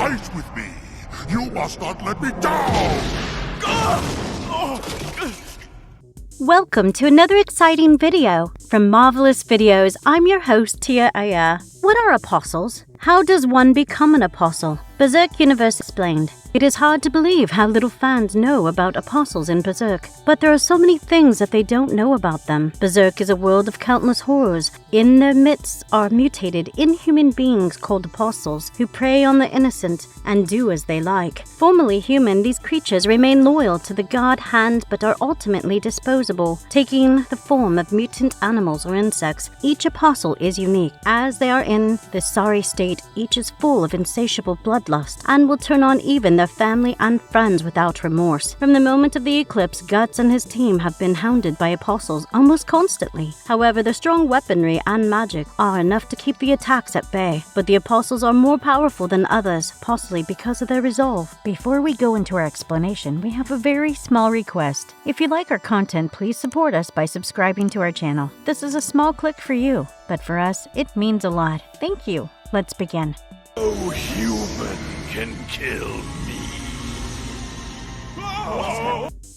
fight with me. You must not let me down! Welcome to another exciting video. From Marvelous Videos, I'm your host, Tia Aya. What are apostles? How does one become an apostle? Berserk Universe explained. It is hard to believe how little fans know about apostles in Berserk, but there are so many things that they don't know about them. Berserk is a world of countless horrors. In their midst are mutated, inhuman beings called apostles who prey on the innocent and do as they like. Formerly human, these creatures remain loyal to the god hand but are ultimately disposable, taking the form of mutant animals or insects. Each apostle is unique. As they are in this sorry state, each is full of insatiable bloodlust and will turn on even their family and friends without remorse. From the moment of the Eclipse, Guts and his team have been hounded by apostles almost constantly. However, the strong weaponry and magic are enough to keep the attacks at bay, but the apostles are more powerful than others, possibly because of their resolve. Before we go into our explanation, we have a very small request. If you like our content, please support us by subscribing to our channel. This is a small click for you, but for us, it means a lot. Thank you. Let's begin. No human can kill me.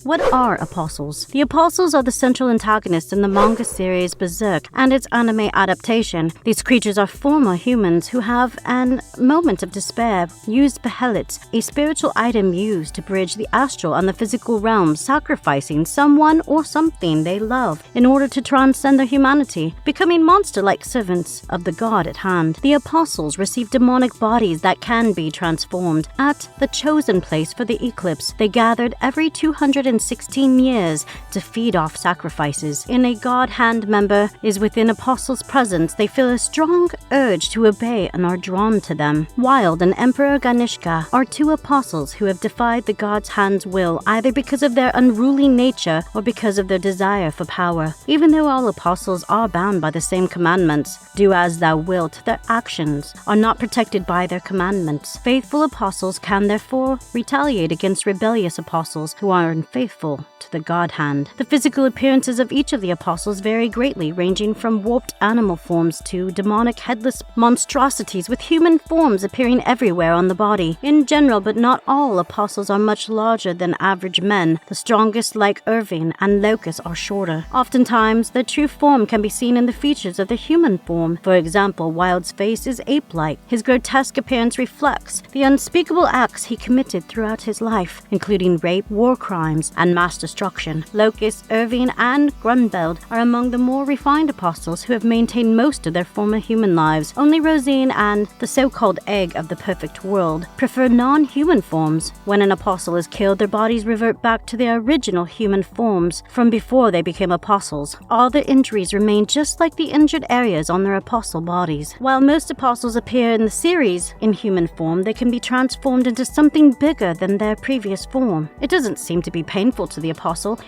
What are apostles? The apostles are the central antagonists in the manga series Berserk and its anime adaptation. These creatures are former humans who have, in moments of despair, used behelits, a spiritual item used to bridge the astral and the physical realms, sacrificing someone or something they love in order to transcend their humanity, becoming monster-like servants of the god at hand. The apostles receive demonic bodies that can be transformed. At the chosen place for the Eclipse, they gathered every 216 years to feed off sacrifices. In a god hand member is within apostles' presence, they feel a strong urge to obey and are drawn to them. Wild and Emperor Ganishka are two apostles who have defied the god's hand's will, either because of their unruly nature or because of their desire for power. Even though all apostles are bound by the same commandments, do as thou wilt, their actions are not protected by their commandments. Faithful apostles can therefore retaliate against rebellious apostles who are unfaithful to the god hand. The physical appearances of each of the apostles vary greatly, ranging from warped animal forms to demonic headless monstrosities with human forms appearing everywhere on the body. In general, but not all, apostles are much larger than average men. The strongest, like Irving and Locus, are shorter. Oftentimes, their true form can be seen in the features of the human form. For example, Wild's face is ape-like. His grotesque appearance reflects the unspeakable acts he committed throughout his life, including rape, war crimes, and mass destruction. Locust, Irving, and Grunbeld are among the more refined apostles who have maintained most of their former human lives. Only Rosine and the so-called egg of the perfect world prefer non-human forms. When an apostle is killed, their bodies revert back to their original human forms from before they became apostles. All their injuries remain just like the injured areas on their apostle bodies. While most apostles appear in the series in human form, they can be transformed into something bigger than their previous form. It doesn't seem to be painful to the apostle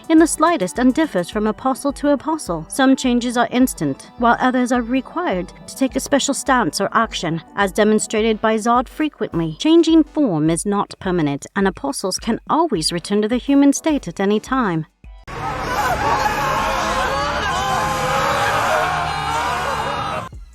in the slightest and differs from apostle to apostle. Some changes are instant, while others are required to take a special stance or action, as demonstrated by Zod frequently. Changing form is not permanent, and apostles can always return to the human state at any time.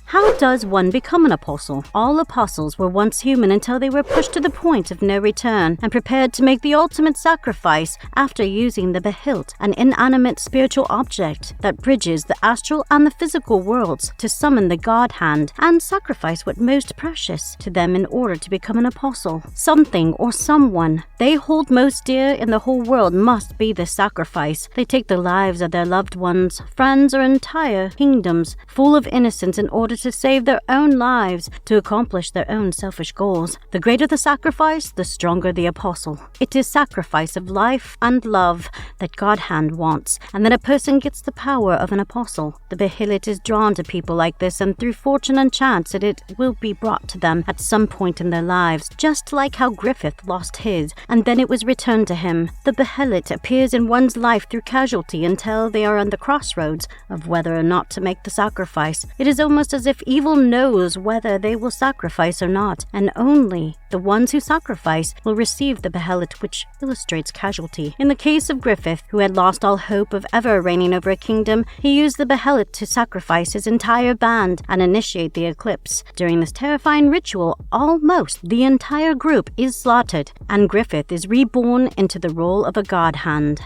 How does one become an apostle? All apostles were once human until they were pushed to the point of no return and prepared to make the ultimate sacrifice after using the behilt, an inanimate spiritual object that bridges the astral and the physical worlds, to summon the god hand and sacrifice what most precious to them in order to become an apostle. Something or someone they hold most dear in the whole world must be the sacrifice. They take the lives of their loved ones, friends, or entire kingdoms full of innocence in order to save their own lives to accomplish their own selfish goals. The greater the sacrifice, the stronger the apostle. It is sacrifice of life and love that God hand wants, and then a person gets the power of an apostle. The Behilit is drawn to people like this, and through fortune and chance it will be brought to them at some point in their lives, just like how Griffith lost his, and then it was returned to him. The Behilit appears in one's life through casualty until they are on the crossroads of whether or not to make the sacrifice. It is almost as if if evil knows whether they will sacrifice or not, and only the ones who sacrifice will receive the behelit, which illustrates casualty. In the case of Griffith, who had lost all hope of ever reigning over a kingdom, he used the behelit to sacrifice his entire band and initiate the Eclipse. During this terrifying ritual, almost the entire group is slaughtered, and Griffith is reborn into the role of a god hand.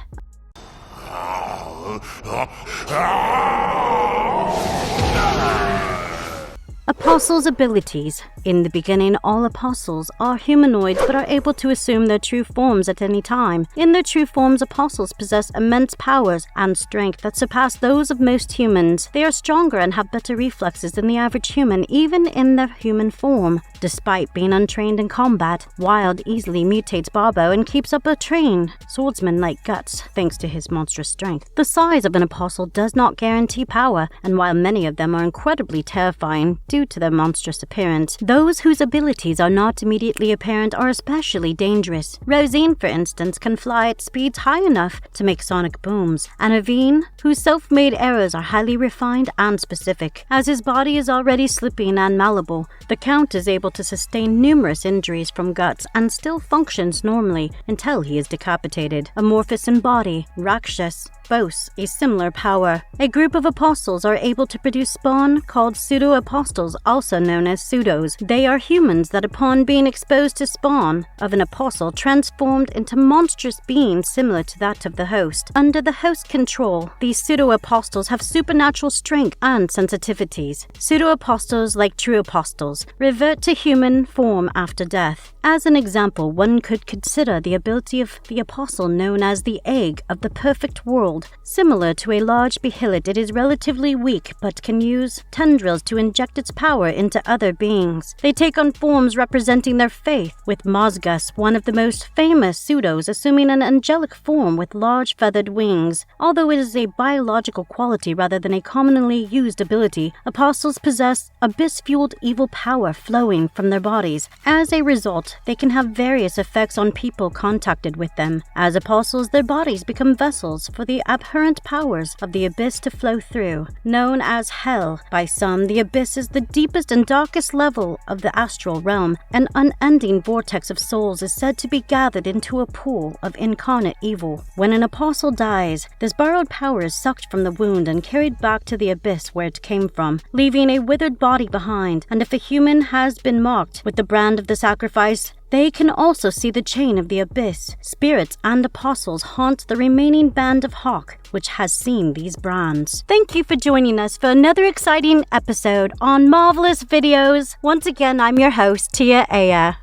Apostles' abilities. In the beginning, all apostles are humanoids but are able to assume their true forms at any time. In their true forms, apostles possess immense powers and strength that surpass those of most humans. They are stronger and have better reflexes than the average human, even in their human form. Despite being untrained in combat, Wild easily mutates Barbo and keeps up a trained swordsman-like guts thanks to his monstrous strength. The size of an apostle does not guarantee power, and while many of them are incredibly terrifying due to their monstrous appearance, those whose abilities are not immediately apparent are especially dangerous. Rosine, for instance, can fly at speeds high enough to make sonic booms, and Avine, whose self-made arrows are highly refined and specific. As his body is already slipping and malleable, the Count is able to sustain numerous injuries from guts and still functions normally until he is decapitated. Amorphous in body, Rakshas boasts a similar power. A group of apostles are able to produce spawn called pseudo-apostles, also known as pseudos. They are humans that, upon being exposed to spawn of an apostle, transformed into monstrous beings similar to that of the host. Under the host control, these pseudo-apostles have supernatural strength and sensitivities. Pseudo-apostles, like true apostles, revert to human form after death. As an example, one could consider the ability of the apostle known as the Egg of the Perfect World. Similar to a large behelit, it is relatively weak but can use tendrils to inject its power into other beings. They take on forms representing their faith, with Mozgus, one of the most famous pseudos, assuming an angelic form with large feathered wings. Although it is a biological quality rather than a commonly used ability, apostles possess abyss-fueled evil power flowing from their bodies. As a result, they can have various effects on people contacted with them. As apostles, their bodies become vessels for the abhorrent powers of the abyss to flow through. Known as Hell by some, the abyss is the deepest and darkest level of the astral realm. An unending vortex of souls is said to be gathered into a pool of incarnate evil. When an apostle dies, this borrowed power is sucked from the wound and carried back to the abyss where it came from, leaving a withered body behind. And if a human has been marked with the brand of the sacrifice, they can also see the chain of the abyss. Spirits and apostles haunt the remaining band of Hawk, which has seen these brands. Thank you for joining us for another exciting episode on Marvelous Videos. Once again, I'm your host, Tia Aya.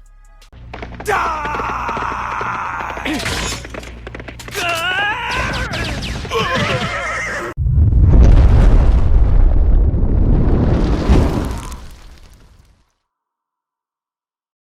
Die!